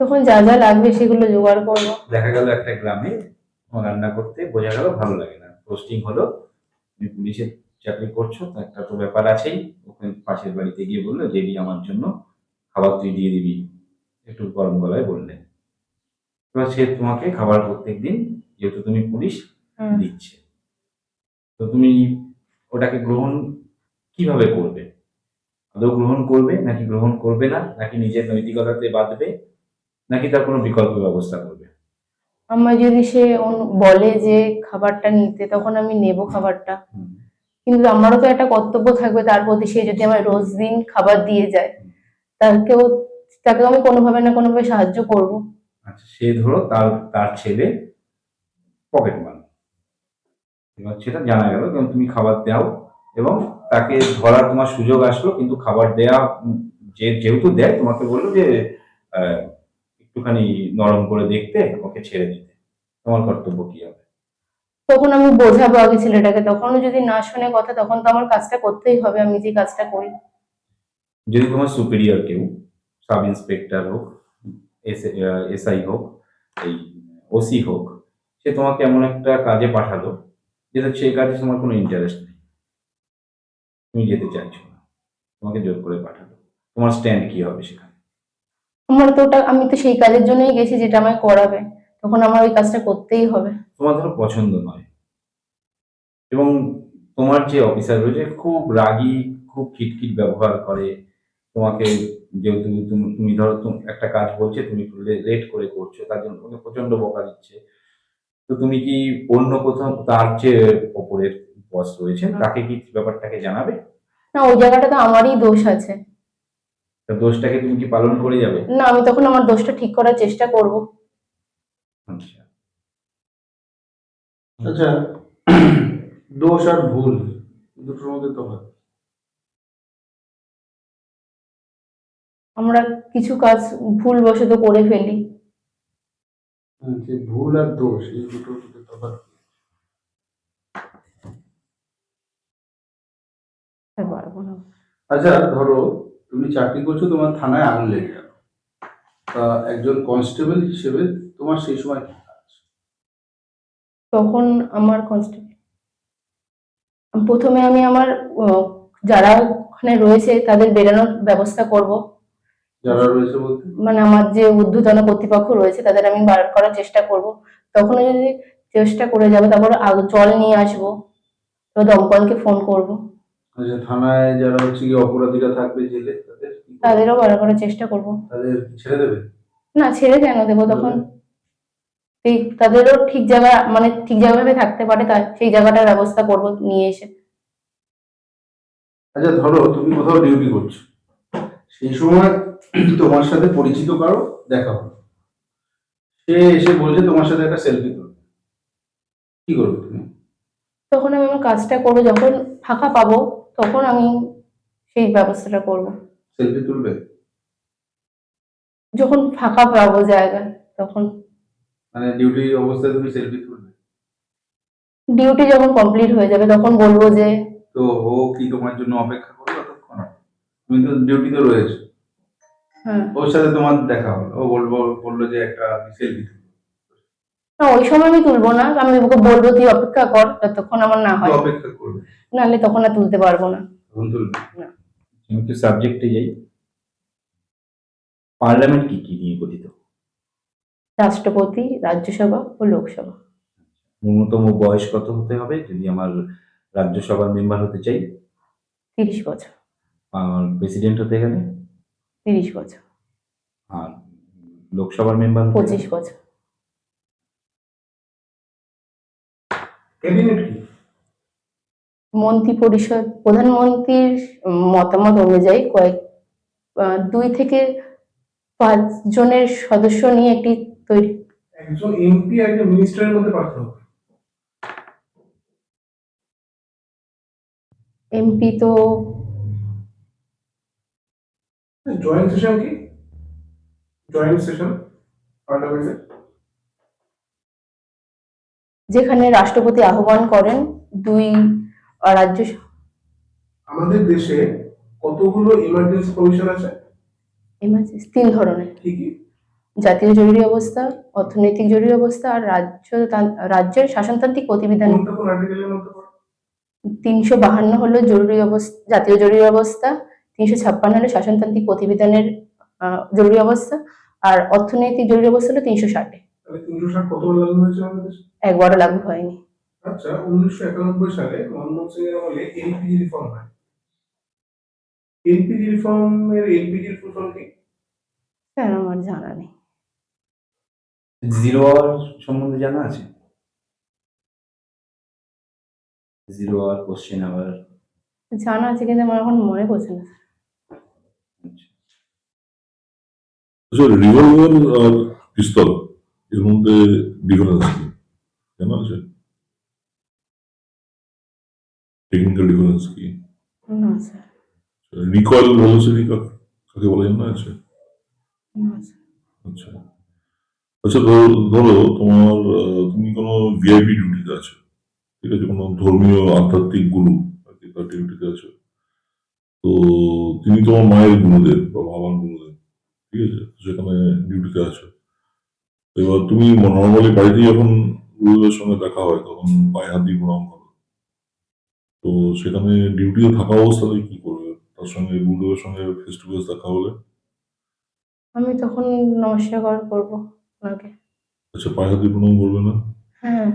তখন যা যা লাগবে সেগুলো জোগাড় করবো। দেখা গেল একটা গ্রামে রান্না করতে বোঝা গেল ভালো লাগে না, পোস্টিং হলো, তুমি পুলিশের চাকরি করছো, তো একটা তো ব্যাপার আছেই, ওখানে পাশের বাড়িতে গিয়ে বললো দেবী আমার জন্য খাবার তুই দিয়ে দিবি, একটু গরম গলায় বললে, এবার সে তোমাকে খাবার প্রত্যেক দিন, যেহেতু তুমি পুলিশ, হুম। দিচ্ছে, তো তুমি ওটাকে গ্রহণ কিভাবে করবে? আদৌ গ্রহণ করবে নাকি গ্রহণ করবে না, নাকি নিজের নৈতিকতাতে বাঁধবে, নাকি তার কোনো বিকল্প ব্যবস্থা করবে? আমার যদি সে বলে যে খাবারটা নিতে, তখন আমি নেব খাবারটা, হুম। কিন্তু আমারও তো একটা কর্তব্য থাকবে তার প্রতি। সে যদি আমার রোজ দিন খাবার দিয়ে যায়, তাকেও তাকেও আমি কোনোভাবে না কোনোভাবে সাহায্য করব। আচ্ছা, সে ধরো তার তার ছেলে পকেট মার। এবার সেটা জানা গেল, কারণ তুমি খাবার দাও এবং তাকে ধরার তোমার সুযোগ আসলো, কিন্তু খাবার দেয়া যেহেতু দেয়, তোমাকে বললো যে আহ, একটুখানি নরম করে দেখতে, ওকে ছেড়ে দিতে। তোমার কর্তব্য কি হবে? তখন আমি বোঝাবো আগে ছেলেটাকে, তখনও যদি না শুনে কথা, তখন তো আমার কাজটা করতেই হবে, আমি যে কাজটা করি। যদি তোমার সুপিরিয়র কেউ, সাব ইন্সপেক্টর হোক, এসআই হোক, এই ওসি হোক, সে তোমাকে এমন একটা কাজে পাঠালো যেটা সেই কাজে তোমার কোনো ইন্টারেস্ট নেই, তুমি যেতে চাইছো না, তোমাকে জোর করে পাঠালো, তোমার স্ট্যান্ড কি হবে সেখানে? আমার তো ওটা, আমি তো সেই কাজের জন্যই গেছি যেটা আমায় করাবে, তখন আমার ওই কাজটা করতেই হবে। তোমার ধরো পছন্দ নয়, এবং তোমার যে অফিসার রয়েছে খুব রাগী, খুব খিটখিট ব্যবহার করে তোমাকে, যেহেতু তুমি ধরো একটা কাজ বলছে, তুমি লেট করে করছো, তার জন্য তোমাকে প্রচন্ড বকা দিচ্ছে, তো তুমি কি অন্য কোথাও তার যে ওপরের বস রয়েছেন তাকে কি ব্যাপারটাকে জানাবে? না, ওই জায়গাটা তো আমারই দোষ আছে। তা দোষটাকে তুমি কি পালন করে যাবে? না, আমি তখন আমার দোষটা ঠিক করার চেষ্টা করব। আচ্ছা, আচ্ছা, দোষ আর ভুল দুটোর মধ্যে তফাৎ। আমরা কিছু কাজ ভুলবশত করে ফেলি। যে ভুল আর দোষ এই দুটোর মধ্যে তফাৎ কি? পারবো না। আচ্ছা, ধরো তুমি চাকরি করছো, তোমার থানায় আগুন লেগে গেল, তা একজন কনস্টেবল হিসেবে তোমার সেই সময় কি কাজ? তখন আমার কনস্টেবল, প্রথমে আমি আমার আহ, যারা ওখানে রয়েছে তাদের বেরানোর ব্যবস্থা করব। যারা রয়েছে বলতে? মানে আমার যে ঊর্ধ্বতন কর্তৃপক্ষ রয়েছে তাদের আমি বার করার চেষ্টা করব। তখন যদি চেষ্টা করে যাবে, তারপর জল নিয়ে আসবো, তো দমকলকে ফোন করব। আচ্ছা, থানায় যারা হচ্ছে কি অপরাধীরা থাকবে জেলে, তাদের কি করবে? তাদেরও বার করার চেষ্টা করব। তাদের কি ছেড়ে দেবে? না, ছেড়ে কেন দেবো? তখন ঠিক তাদেরও ঠিক জায়গা, মানে ঠিক জায়গাভাবে থাকতে পারে, তার সেই জায়গাটার ব্যবস্থা করব নিয়ে এসে। আচ্ছা, ধরো তুমি কোথাও ডিউটি করছো, সেই সময় তোমার সাথে পরিচিত কারো দেখা হলো, সে এসে বলছে তোমার সাথে একটা সেলফি তুলবে, কি করবে তুমি? তখন আমি আমার কাজটা করবো, যখন ফাঁকা পাবো তখন আমি সেই ব্যবস্থাটা করব। সেলফি তুলবে? যখন ফাঁকা পাবো জায়গা, তখন। মানে ডিউটি অবস্থায় তুমি সেলফি তুলবে? ডিউটি যখন কমপ্লিট হয়ে যাবে তখন বলবো যে। তো ও কি তোমার জন্য অপেক্ষা করবে ততক্ষণ? তুমি তো ডিউটিতে রয়েছো, হ্যাঁ। ওর সাথে তোমার দেখা হলো, ও বললো যে একটা সেলফি তুলবে, না, ওই সময় আমি তুলবো না, আমি ওকে বলবো তুই অপেক্ষা কর যতক্ষণ আমার না তো হয়, অপেক্ষা করবে, নাহলে তখন আর তুলতে পারবো না। তখন তুলবে। না। আমি একটু সাবজেক্টে যাই। পার্লামেন্ট কি কি নিয়ে গঠিত? রাষ্ট্রপতি, রাজ্যসভা ও লোকসভা। ন্যূনতম বয়স কত হতে হবে যদি আমার রাজ্যসভার মেম্বার হতে চাই? 30 বছর। আর প্রেসিডেন্ট হতে গেলে? 30 বছর। আর লোকসভার মেম্বার হতে গেলে? 25 বছর। ক্যাবিনেট কি? মন্ত্রী পরিষদ প্রধানমন্ত্রীর মতামত অনুযায়ী 2 থেকে 5 জনের সদস্য নিয়ে একটি তৈরি। একজন এমপি আর একজন মিনিস্টারের মধ্যে পার্থক্য। এমপি তো জয়েন্ট সেশন কি? জয়েন্ট সেশন পার্লামেন্টের। যেখানে রাষ্ট্রপতি আহ্বান করেন, দুই রাজ্য। আমাদের দেশে কতগুলো ইমার্জেন্সি কমিশন আছে? এমার্জেন্সি 3 ধরনের। কি কি? জাতীয় জরুরি অবস্থা, অর্থনৈতিক জরুরি অবস্থা আর রাজ্যের শাসনতান্ত্রিক প্রতিবিধান। কোনটা কোন আর্টিকেলের মধ্যে পড়ে? 352 হলো জরুরি অবস্থা, জাতীয় জরুরি অবস্থা। 356 হলো শাসনতান্ত্রিক প্রতিবিধানের জরুরি অবস্থা। আর অর্থনৈতিক জরুরি অবস্থা হলো 360। তাহলে 360 কতবার লাগু হয়েছে আমাদের দেশে? একবারও লাগু হয়নি। আচ্ছা, 1991 সালে মনমোহন সিং এর আমলে এলপিজি রিফর্ম হয়। এলপিজি রিফর্মের এলপিজির ফুল ফর্ম কি? স্যার, আমার জানা নেই। জিরো আওয়ার সম্বন্ধে জানা আছে? Zero hour, question hour? জানা আছে কিন্তু আমার এখন মনে পড়ছে না। আচ্ছা, রিভলভার আর পিস্তল এর মধ্যে ডিফারেন্স কি? জানা আছে টেকনিক্যাল ডিফারেন্স কি? না স্যার। রিকয়েল ভেলোসিটি কাকে বলে জানা আছে? না স্যার। আচ্ছা আচ্ছা, ধরো তোমার তুমি কোনো ভিআইপি ডিউটিতে আছো, ঠিক আছে, কোনো ধর্মীয় আধ্যাত্মিক গুরু আর কি তার ডিউটিতে আছো। তো তিনি তোমার মায়ের গুরুদেব বা বাবার গুরুদেব, ঠিক আছে, তো সেখানে ডিউটিতে আছো। এবার তুমি নর্মালি বাড়িতে যখন গুরুদেবের সঙ্গে দেখা হয় তখন পায়ে হাত দিয়ে প্রণাম করো। তো সেখানে ডিউটিতে থাকা অবস্থায় কি করবে তার সঙ্গে, গুরুদেবের সঙ্গে ফেস টু ফেস দেখা হলে? আমি তখন নমস্কার করবো ওনাকে। আচ্ছা, পায়ে হাত দিয়ে প্রণাম করবে না হ্যাঁ,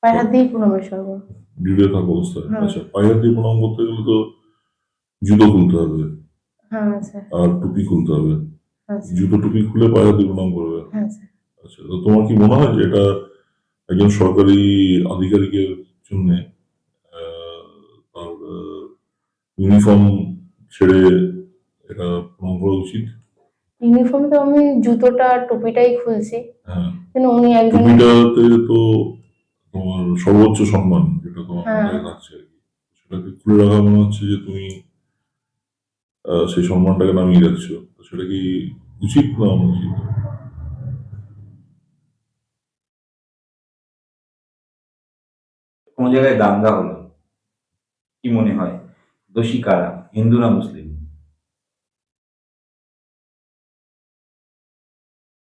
পায়ে হাত দিয়ে নমস্কার করবো। ডিউটিতে থাকা অবস্থায়? হ্যাঁ। আচ্ছা, পায়ে হাত দিয়ে প্রণাম করতে গেলে তো জুতো খুলতে হবে হ্যাঁ স্যার। আর টুপি খুলতে হবে। হ্যাঁ স্যার। জুতো টুপি খুলে পায়ে হাত দিয়ে প্রণাম করবে। হ্যাঁ স্যার। আচ্ছা, তো তোমার কি মনে হয় যে এটা একজন সরকারি আধিকারিকের জন্য তার ইউনিফর্ম ছেড়ে এটা প্রমাণ করা উচিত? ইউনিফর্ম তো আমি জুতোটা আর টুপিটাই খুলছি, হ্যাঁ, কিন্তু উনি একজন। টুপিটাতে তো তোমার সর্বোচ্চ সম্মান যেটা তোমার হ্যাঁ। মাথায় থাকছে আর কি, সেটাকে খুলে রাখা মনে হচ্ছে যে তুমি সেই সম্মানটাকে নামিয়ে রাখছো। তো সেটা কি উচিত না অনুচিত? কোনো জায়গায় দাঙ্গা হলো, কি মনে হয় দোষী কারা, হিন্দু না মুসলিম?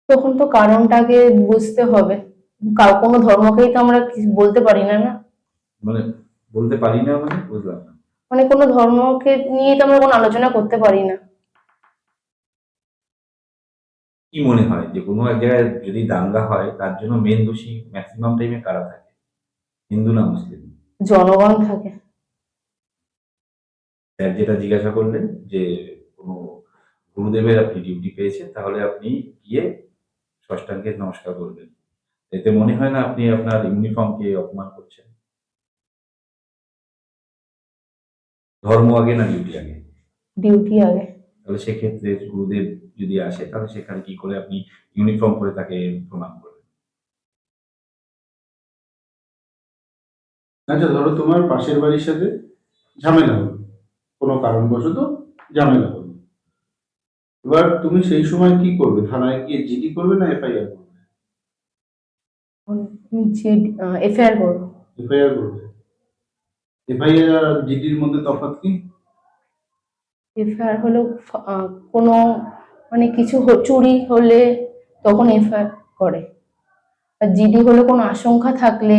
তখন তো কারণটাকে বুঝতে হবে। কোনো ধর্মকেই তো আমরা কিছু বলতে পারি না, না? মানে বলতে পারি না মানে বুঝলাম না। মানে কোনো ধর্মকে নিয়ে তো আমরা কোনো আলোচনা করতে পারি না। কি মনে হয় যে কোনো এক জায়গায় যদি দাঙ্গা হয় তার জন্য মেন দোষী ম্যাক্সিমাম টাইমে কারা থাকে, হিন্দু না মুসলিম? জনগণ থাকে। স্যার যেটা জিজ্ঞাসা করলেন যে কোনো গুরুদেবের আপনি ডিউটি পেয়েছেন তাহলে আপনি গিয়ে ষষ্ঠাঙ্গে নমস্কার করবেন, এতে মনে হয় না আপনি আপনার ইউনিফর্মকে অপমান করছেন? ধর্ম আগে না ডিউটি আগে? ডিউটি আগে। তাহলে সেক্ষেত্রে গুরুদেব যদি আসে তাহলে সেখানে কি করে আপনি ইউনিফর্ম পরে তাকে প্রণাম করবেন? আচ্ছা, ধরো তোমার পাশের বাড়ির সাথে ঝামেলা হলো, কোনো কারণবশত ঝামেলা হলো। এবার তুমি সেই সময় কি করবে? থানায় গিয়ে জিডি করবে না এফআইআর করবে? যে এফআইআর করবো। এফআইআর করবে। এফআইআর আর জিডির মধ্যে তফাৎ কি? এফআইআর হলো কোনো মানে কিছু চুরি হলে তখন এফআইআর করে, আর জিডি হলো কোনো আশঙ্কা থাকলে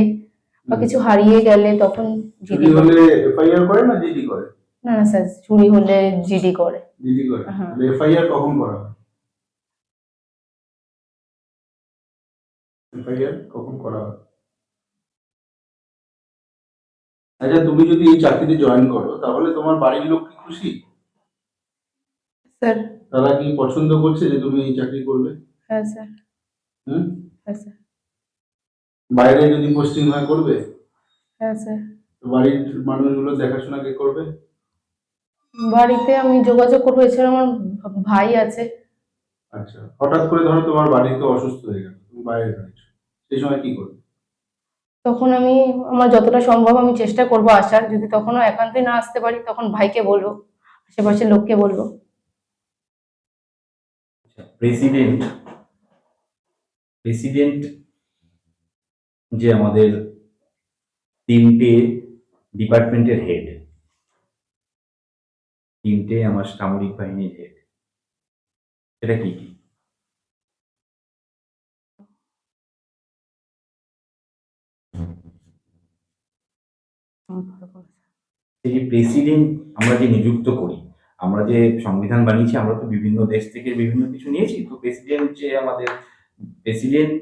বা কিছু হারিয়ে গেলে তখন চুরি জিডি করে। হলে এফআইআর করে না জিডি করে? না না স্যার, চুরি হলে জিডি করে। জিডি করে। হ্যাঁ। এফআইআর কখন করা হয়? এফআইআর কখন করা হয়? আচ্ছা, তুমি যদি এই চাকরিতে জয়েন করো তাহলে তোমার বাড়ির লোক কি খুশি? স্যার। তারা কি পছন্দ করছে যে তুমি এই চাকরি করবে? হ্যাঁ স্যার। হুম? হ্যাঁ স্যার। বাইরে যদি পোস্টিং হয় করবে? হ্যাঁ স্যার। তো বাড়ির মানুষগুলো দেখাশোনা কে করবে? বাড়িতে আমি যোগাযোগ করবো, এছাড়া আমার ভাই আছে। আচ্ছা, হঠাৎ করে ধরো তোমার বাড়িতে অসুস্থ হয়ে গেল, তুমি বাইরে রয়েছো, সেই সময় কি করবে? তখন আমি আমার যতটা সম্ভব আমি চেষ্টা করব আসার, যদি তখনও একান্তই না আসতে পারি তখন ভাইকে বলবো, আশেপাশের লোককে বলবো। প্রেসিডেন্ট প্রেসিডেন্ট যে আমাদের 3টে ডিপার্টমেন্টের হেড, 3টে আমার সামরিক বাহিনীর হেড, সেটা কি কি? এই যে প্রেসিডেন্ট আমরা যে নিযুক্ত করি, আমরা যে সংবিধান বানিয়েছি আমরা তো বিভিন্ন দেশ থেকে বিভিন্ন কিছু নিয়েছি, তো প্রেসিডেন্ট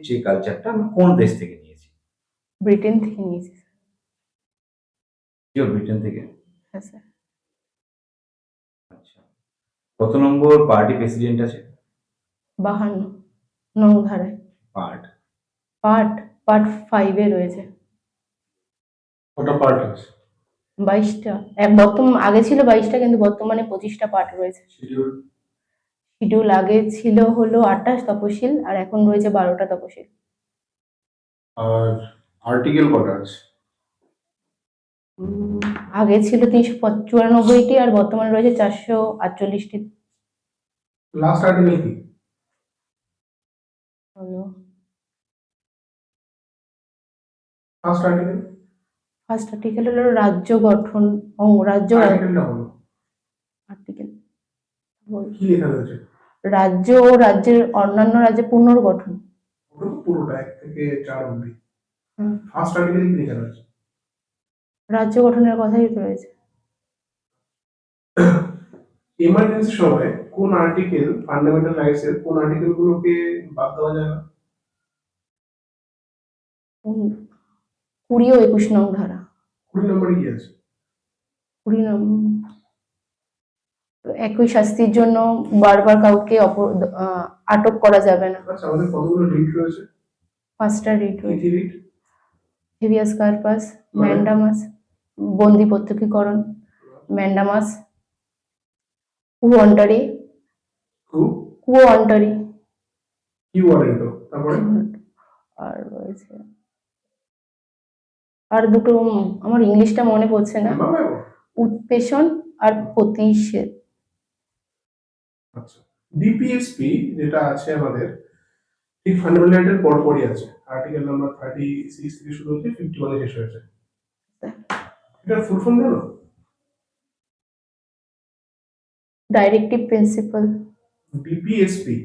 যে কালচারটা আমরা কোন দেশ থেকে নিয়েছি? ব্রিটেন থেকে নিয়েছি স্যার। জিও ব্রিটেন থেকে। হ্যাঁ স্যার। আচ্ছা, কত নম্বর পার্টি প্রেসিডেন্ট আছে? 52 নং ধারায়। পার্ট পার্ট পার্ট 5-এ রয়েছে। কটা পার্ট আছে? 22টা। বর্তমান আগে ছিল 22টা, কিন্তু বর্তমানে 25টা পার্ট রয়েছে। শিডিউল? শিডিউল আগে ছিল হলো 28 তপশিল, আর এখন রয়েছে 12টা তপশিল। আর আর্টিকেল কটা আছে? উম, আগে ছিল 394টি আর বর্তমানে রয়েছে 448টি। লাস্ট আর্টিকেল কি? হলো ফার্স্ট আর্টিকেল? ফার্স্ট আর্টিকেল হলো রাজ্য গঠন ও রাজ্য আর্টিকেলটা বলো, আর্টিকেল কি লেখা রয়েছে? রাজ্য ও রাজ্যের অন্যান্য রাজ্যে পুনর্গঠন। ওটা তো পুরোটা 1 থেকে 4 অব্দি। হুম, ফার্স্ট আর্টিকেল কি লেখা রয়েছে? রাজ্য গঠনের কথাই তো রয়েছে। এমার্জেন্সি সময় কোন আর্টিকেল, ফান্ডামেন্টাল রাইটস এর কোন আর্টিকেল গুলোকে বাদ দেওয়া যায় না? 20 ও 21 নং ধারা। 20 নম্বরে কি আছে? 20 নম্বর একই শাস্তির জন্য বারবার কাউকে আটক করা যাবে না। আচ্ছা, আমাদের কতগুলো রিট রয়েছে? 5টা রিট কি রয়েছে। কি রিট? হেভিয়াস কার্পাস, মানে? ম্যান্ডামাস, বন্দি প্রত্যক্ষীকরণ, ম্যান্ডামাস, কুঅন্টারি, কু কুঅন্টারি, কি ওয়ারেন্টো, তারপরে আর রয়েছে আর দুটো আমার ইংলিশটা মনে পড়ছে না, বাবা। উৎপেষণ আর প্রতিষেধ। আচ্ছা, ডিপিএসপি যেটা আছে আমাদের ঠিক ফান্ডামেন্টাল রাইটের পরপরই আছে, আর্টিকেল নাম্বার 36 থেকে শুরু হচ্ছে 51 এ শেষ হয়েছে। এটা ফুল ফর্ম জানো? Directive principle. ডিপিএসপি।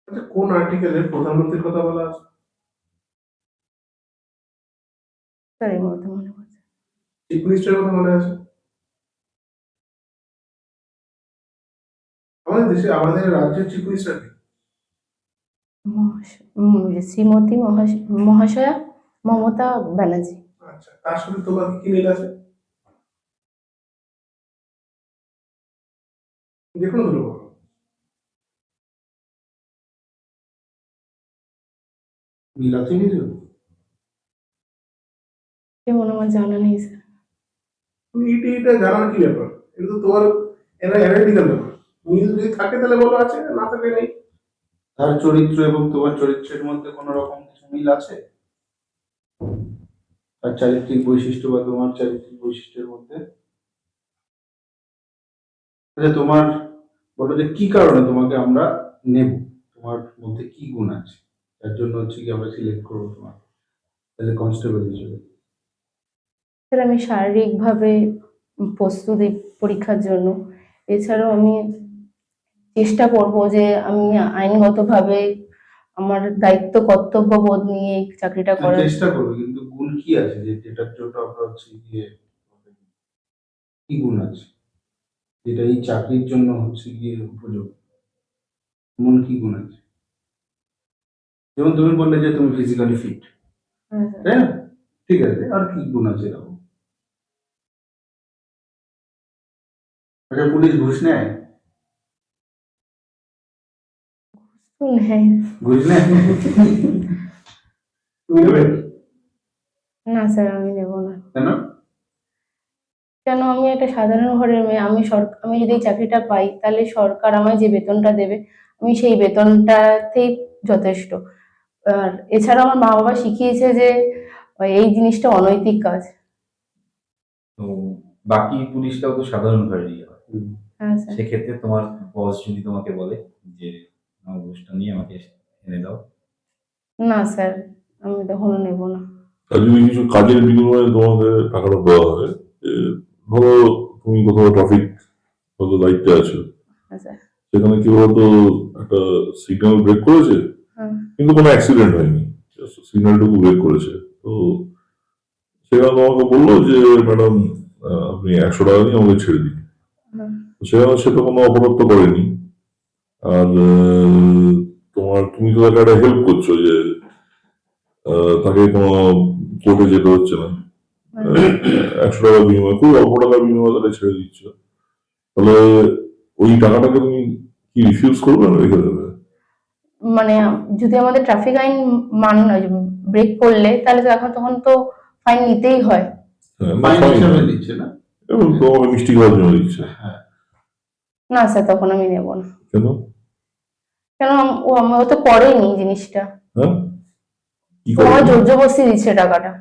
আচ্ছা, কোন আর্টিকেলে প্রধানমন্ত্রীর কথা বলা আছে? স্যার এই মুহূর্তে মনে পড়ছে। চিফ মিনিস্টারের কথা মনে আছে? আমাদের দেশে, আমাদের রাজ্যের চিফ মিনিস্টার কে? শ্রীমতী মহাশয়া মমতা ব্যানার্জি। আচ্ছা, তার সাথে তোমার কি মিল আছে? যে কোনো দুটো বলো। মিল আছে কিছু? যেমন আমার জানা নেই স্যার। এটা জানার কি ব্যাপার? এটা তো তোমার অ্যানালিটিক্যাল ব্যাপার। মিল যদি থাকে তাহলে বলো আছে, না থাকলে নেই। তার চরিত্র এবং তোমার চরিত্রের মধ্যে কোনো রকম কিছু মিল আছে? তার চারিত্রিক বৈশিষ্ট্য বা তোমার চারিত্রিক বৈশিষ্ট্যের মধ্যে? আচ্ছা, তোমার বলো যে কি কারণে তোমাকে আমরা নেব, তোমার মধ্যে কি গুণ আছে যার জন্য হচ্ছে কি আমরা সিলেক্ট করবো তোমাকে এজ এ কনস্টেবল হিসেবে? স্যার আমি শারীরিকভাবে প্রস্তুতি পরীক্ষার জন্য, এছাড়াও আমি চেষ্টা করব যে আমি আইনগতভাবে আমার দায়িত্ব কর্তব্য বোধ নিয়ে এই চাকরিটা না, করার। চেষ্টা করবে, কিন্তু গুণ কি আছে যে যেটার জন্য আমরা হচ্ছে গিয়ে, কি গুণ আছে যেটা এই চাকরির জন্য হচ্ছে গিয়ে উপযোগী? এমন কি গুণ আছে? যেমন তুমি বললে যে তুমি ফিজিক্যালি ফিট, হ্যাঁ স্যার। তাই না? ঠিক আছে, আর কি গুণ আছে এরকম? আচ্ছা, পুলিশ ঘুষ নেয়? হ্যাঁ। ঘুষ নেয়? তুমি নেবে? না স্যার আমি নেব না। কেন? কেন, আমি একটা সাধারণ ঘরের মেয়ে, আমি যদি এই চাকরিটা পাই তাহলে সরকার আমায় যে বেতনটা দেবে আমি সেই বেতনটাতেই যথেষ্ট। আর এছাড়া আমার মা বাবা শিখিয়েছে যে এই জিনিসটা অনৈতিক কাজ। তো বাকি পুলিশটাও তো সাধারণ ঘরেরই হয়। হ্যাঁ স্যার। সেক্ষেত্রে তোমার বস যদি তোমাকে বলে যে আমার ঘুষটা নিয়ে আমাকে এনে দাও, না স্যার আমি তখন নেব না। আর যদি কিছু কাজের বিনিময়ে তোমাকে টাকাটা দেওয়া হয়, যে ধরো তুমি কোথাও ট্রাফিক হয়তো দায়িত্বে আছো, হ্যাঁ স্যার। সেখানে কি বলতো একটা সিগন্যাল ব্রেক করেছে, হ্যাঁ। কিন্তু কোনো অ্যাক্সিডেন্ট হয়নি, সিগন্যালটুকু ব্রেক করেছে, তো সেখানে তোমাকে বললো যে ম্যাডাম আপনি 100 টাকা নিয়ে আমাকে ছেড়ে দিন। হ্যাঁ। সেখানে সে তো কোনো অপরাধ তো করেনি, আর তুমি তো তাকে একটা হেল্প করছো যে তাকে কোনো কোর্টে যেতে হচ্ছে না, 100 টাকার বিনিময়ে, খুব অল্প টাকার বিনিময়ে তাকে ছেড়ে দিচ্ছ, তাহলে ওই টাকাটাকে তুমি কি রিফিউজ করবে না রেখে দেবে? মানে যদি আমাদের ট্রাফিক আইন ব্রেক করলে তাহলে তো তখন তো ফাইন নিতেই হয়। হ্যাঁ, না, ফাইন fine হিসাবে না। দিচ্ছে না? এবং তোমাকে মিষ্টি খাওয়ার জন্য দিচ্ছে। হ্যাঁ। না স্যার তখন আমি নেব না। কেন? কেন ও তো করেনি জিনিসটা। হ্যাঁ কি তো করো আমার তুমি? জোর জবরদস্তি দিচ্ছে টাকাটা।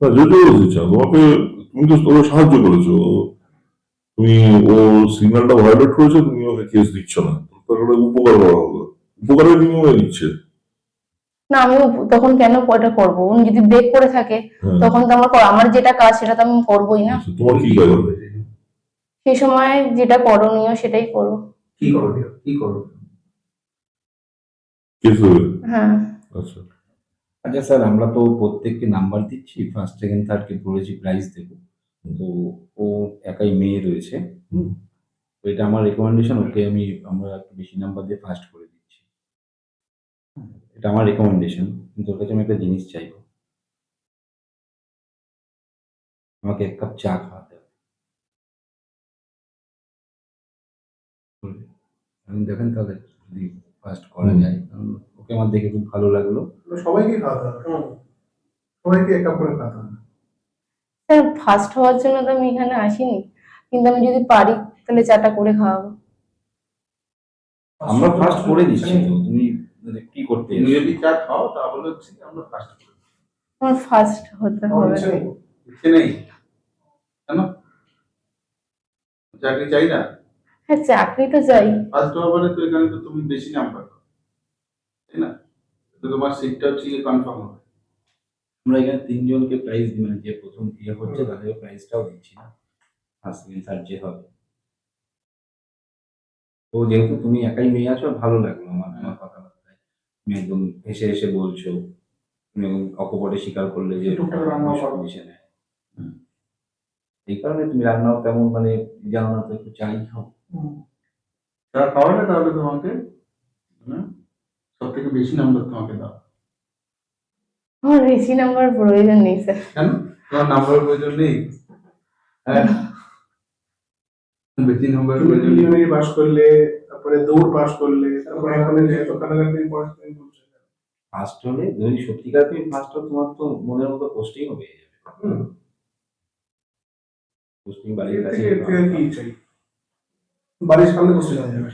না জোর দিচ্ছে না তোমাকে, তুমি তো ওকে সাহায্য করেছো, তুমি ও সিগন্যালটা ভায়োলেট করেছো, তুমি ওকে কেস দিচ্ছ না, তার একটা উপকার করা হলো, উপকারের বিনিময়ে দিচ্ছে। না আমি তখন কেন ওটা করবো? উনি যদি ব্রেক করে থাকে হ্যাঁ তখন তো আমার যেটা কাজ সেটা তো আমি করবোই না। আচ্ছা, তোমার তুমি কি কি কাজ? করবে সেই জন্য? সেই সময় যেটা করণীয় সেটাই করবো। কি করণীয়? কি করবে? কেস দেবে? হ্যাঁ। আচ্ছা আচ্ছা স্যার, আমরা তো প্রত্যেককে নাম্বার দিচ্ছি, ফার্স্ট সেকেন্ড থার্ডকে বলেছি প্রাইজ দেবো, তো ও একাই মেয়ে রয়েছে, হুম। তো এটা আমার রেকমেন্ডেশন, ওকে আমরা একটু বেশি নাম্বার দিয়ে ফার্স্ট করে দিচ্ছি। এটা আমার রেকমেন্ডেশন, কিন্তু ওর কাছে আমি একটা জিনিস চাইবো, আমাকে 1 কাপ চা খাওয়াতে হবে। বলবে, আপনি দেখেন তাহলে যদি ফার্স্ট করা যায়, কারণ ওকে আমার দেখে খুব ভালো লাগলো। সবাইকে খাওয়াতে হবে। সবাইকে এক কাপ করে খাওয়াতে হবে। স্যার ফার্স্ট হওয়ার জন্য তো আমি এখানে আসিনি, কিন্তু আমি যদি পারি তাহলে চাটা করে খাওয়াবো। আমরা ফার্স্ট করে দিচ্ছি, তো তুমি কি করতে তুমি এসছো? যদি চা খাও তাহলে হচ্ছে কি আমরা ফার্স্ট করবো। আমার ফার্স্ট হতে আমার হবে। ইচ্ছে নেই। ইচ্ছে নেই কেন? চাকরি চাই না? হ্যাঁ চাকরি তো চাই। ফার্স্ট হওয়া মানে তো এখানে তো তুমি বেশি নাম্বার পাবে, তাই না? তো তোমার সিটটা হচ্ছে কনফার্ম হবে। আমরা এখানে 3 জনকে প্রাইজ দিই, মানে যে প্রথম ইয়ে হচ্ছে তাদের প্রাইজটাও দিচ্ছি না, ফার্স্ট সেকেন্ড থার্ড যে হবে। তো যেহেতু তুমি একাই মেয়ে আছো, ভালো লাগলো আমার তোমার কথাবার্তায়, তুমি একদম হেসে হেসে বলছো, তুমি একদম অকপটে স্বীকার করলে যে টুকটাক রান্নাও পুলিশ পারো। পুলিশে নেয়। এই কারণে তুমি রান্নাও তেমন মানে জানো না, তো একটু চাই খাও। চা খাওয়ালে তাহলে তোমাকে সব থেকে বেশি নাম্বার তোমাকে দাও। আমার বেশি নাম্বার প্রয়োজন নেই স্যার। কেন? তোমার নাম্বারের প্রয়োজন নেই? হ্যাঁ, বেশি নাম্বার তুমি প্রয়োজন নেই। প্রিলিমিনারি পাস করলে, তারপরে দৌড় পাস করলে, তারপরে এখন এই যে এত কানাকানি পড়াশোনা করছো। ফার্স্ট হলে যদি সত্যিকার তুমি ফার্স্ট হও, তোমার তো মনের মতো পোস্টিংও পেয়ে যাবে, হুম। পোস্টিং বাড়ির এর কাছে। থেকে কি চাই? বাড়ির সামনে বসে যাওয়া যাবে।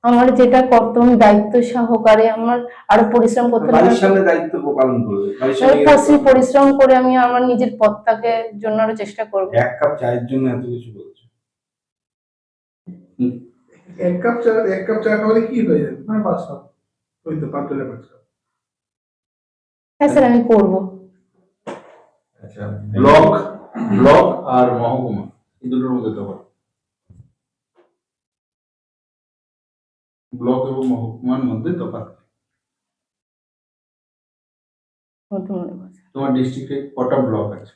আমার যেটা কর্তব্য আমি দায়িত্ব সহকারে আমার আরো পরিশ্রম করতে হবে। বাড়ির সামনে দায়িত্ব পালন করবে, বাড়ির আমি সামনে পরিশ্রম করে আমি আমার নিজের পথটাকে জন্য আরো চেষ্টা করবো। 1 কাপ চায়ের জন্য এত কিছু বলছো। এক কাপ চা খাওয়ালে কি হয়ে যাবে? মানে 5 কাপ। ওই তো 5 জনের 5 কাপ। হ্যাঁ স্যার আমি করবো। আচ্ছা, ব্লক ব্লক আর মহকুমা এই দুটোর মধ্যে তফাৎ। ব্লক এবং মহকুমার মধ্যে তফাৎ। মনে করছে তোমার ডিস্ট্রিক্টে কটা ব্লক আছে?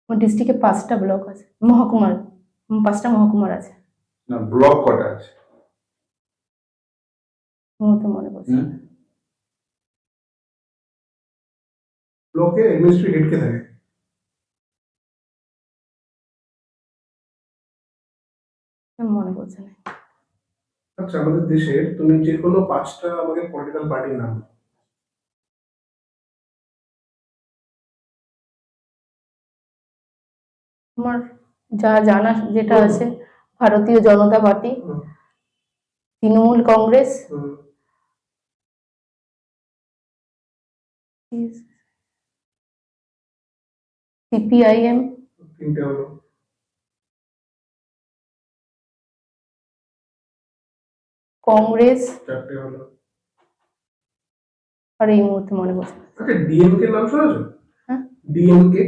আমার ডিস্ট্রিক্টে 5টা ব্লক আছে, মহকুমার 5টা মহকুমার আছে। না, ব্লক কটা আছে? মনে করছে ব্লকে অ্যাডমিনিস্ট্রেটিভ হেড কে থাকে? মনে করছে না। আচ্ছা, আমাদের দেশের তুমি যে কোনো 5টা আমাকে পলিটিক্যাল পার্টির নাম দাও। আমার যা জানা যেটা আছে, ভারতীয় জনতা পার্টি, হুম, তৃণমূল কংগ্রেস, হুম, সিপিআইএম, 3টে হলো। কংগ্রেস, 4টে হলো। আর এই মুহূর্তে মনে পড়ছে না। আচ্ছা, ডিএমকে নাম শুনেছো? হ্যাঁ ডিএমকে,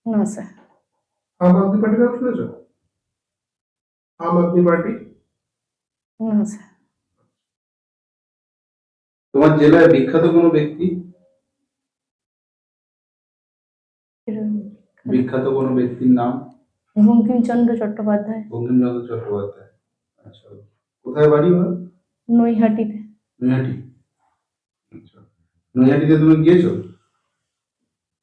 না স্যার। আম আদমি পার্টির নাম শুনেছো? আম আদমি পার্টি। না স্যার। তোমার জেলায় বিখ্যাত কোনো ব্যক্তি? বিখ্যাত কোনো ব্যক্তির নাম? বঙ্কিমচন্দ্র চট্টোপাধ্যায়। বঙ্কিমচন্দ্র চট্টোপাধ্যায়। আচ্ছা, কোথায় বাড়ি ওনার? নৈহাটিতে। নৈহাটি। আচ্ছা, নৈহাটিতে তুমি গিয়েছো?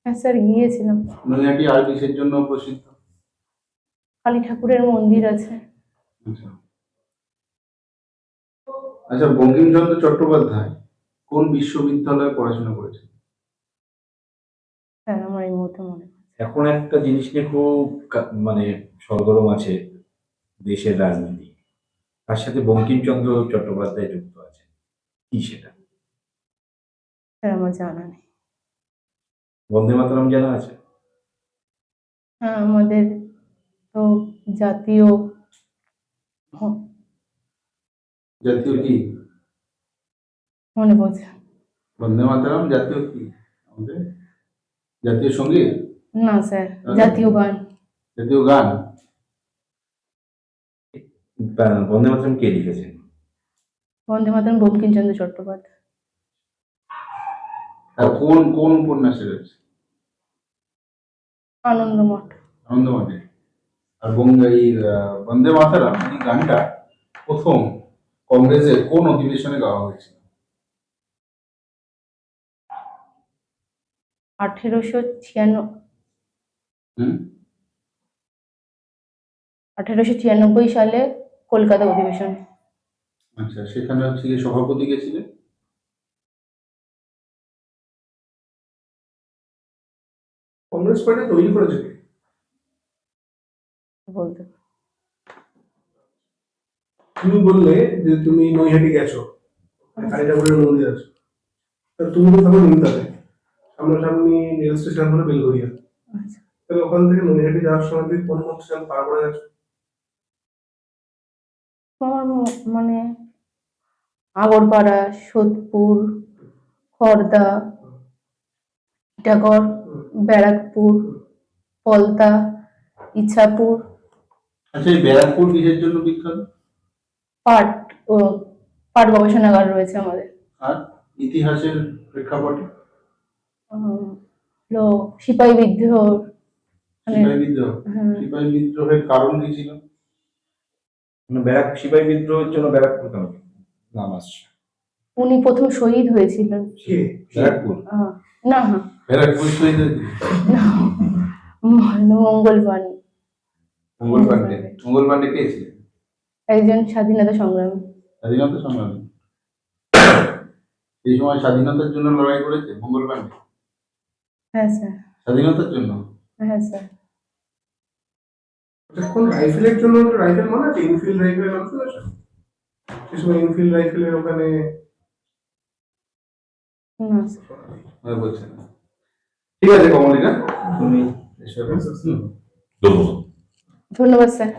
হ্যাঁ স্যার গিয়েছিলাম। নৈহাটি আর কিসের জন্য প্রসিদ্ধ? কালী ঠাকুরের মন্দির আছে। আচ্ছা আচ্ছা, বঙ্কিমচন্দ্র চট্টোপাধ্যায় কোন বিশ্ববিদ্যালয়ে পড়াশোনা করেছেন? স্যার আমার এই মুহূর্তে মনে পড়ছে না। এখন একটা জিনিস নিয়ে খুব মানে সরগরম আছে দেশের রাজনীতি, তার সাথে বঙ্কিমচন্দ্র চট্টোপাধ্যায় যুক্ত আছে, কি সেটা? স্যার আমার জানা নেই। বন্দে মাতরম জানা আছে? হ্যাঁ, আমাদের তো জাতীয় জাতীয় কি? মনে পড়ছে বন্দে মাতরম জাতীয় কি আমাদের? জাতীয় সঙ্গীত? না স্যার, জাতীয় গান। জাতীয় গান? বন্দে মাতরম কে লিখেছেন? বন্দে মাতরম বঙ্কিমচন্দ্র চট্টোপাধ্যায়। আর কোন কোন উপন্যাসে রয়েছে? আনন্দমঠ। আনন্দমাঠে। আর বন্দে মাতরম এই গানটা প্রথম কংগ্রেসের কোন অধিবেশনে গাওয়া হয়েছিল? 1896 সালে কলকাতা অধিবেশন। আচ্ছা, সেখানে হচ্ছে গিয়ে সভাপতি কে ছিলেন? কংগ্রেস পার্টি তৈরি করেছে কে? বলতে তুমি বললে যে তুমি নৈহাটি গেছো, কালী ঠাকুরের মন্দির আছে, তা তুমি তো থাকো নিমতাতে, সামনাসামনি রেল স্টেশন হলো বেলঘরিয়া, আচ্ছা। তাহলে ওখান থেকে নৈহাটি যাওয়ার সময় তুমি কোন কোন স্টেশন পার করে গেছো? আমার মানে আগরপাড়া, সোদপুর, খড়দা, টিটাগড়, ব্যারাকপুর, পলতা, ইছাপুর, আচ্ছা, এই ব্যারাকপুর কিসের জন্য বিখ্যাত? পাট ও পাট গবেষণাগার রয়েছে আমাদের। আর ইতিহাসের প্রেক্ষাপটে? হলো সিপাহী বিদ্রোহ। মানে সিপাহী বিদ্রোহ? হ্যাঁ, সিপাহী বিদ্রোহের কারণ কি ছিল? সিপাহী বিদ্রোহের জন্য ব্যারাকপুর কেন নাম আসছে? উনি প্রথম শহীদ হয়েছিলেন। কে? ব্যারাকপুর? না হ্যাঁ, ব্যারাকপুর শহীদ হয়েছিল? না, মঙ্গল পান্ডে। মঙ্গল পান্ডে? মঙ্গল পান্ডে কে ছিলেন? একজন স্বাধীনতা সংগ্রামী। স্বাধীনতা সংগ্রামী? এই সময় স্বাধীনতার জন্য লড়াই করেছে মঙ্গল পান্ডে? হ্যাঁ স্যার। স্বাধীনতার জন্য? হ্যাঁ স্যার। কোন রাইফেলের জন্য? রাইফেল মানে আছে ইনফিল্ড রাইফেলের নাম শুনেছো? সে সময় ইনফিল্ড রাইফেলের ওখানে না স্যার। মনে পড়ছে না। ঠিক আছে কমলিকা, তুমি এসব ধন্যবাদ। ধন্যবাদ স্যার।